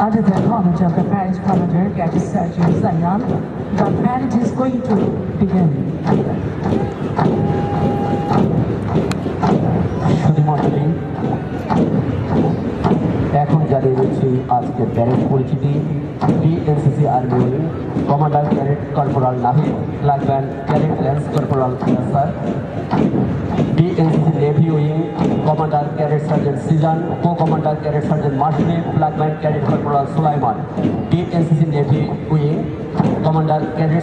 Under the command of the parade commander, Cadet Sergeant Zanyan, the parade is going to begin. শুধুমাত্র এখন জানিয়ে দিচ্ছি আজকের parade পরিচিতি। DNCC army wing commander cadet corporal Nahid, flag band cadet lance corporal sir. DNCC navy wing commander cadet sergeant Sijan, co commander cadet sergeant Masud, flag band cadet corporal Sulaiman. DNCC navy wing commander cadet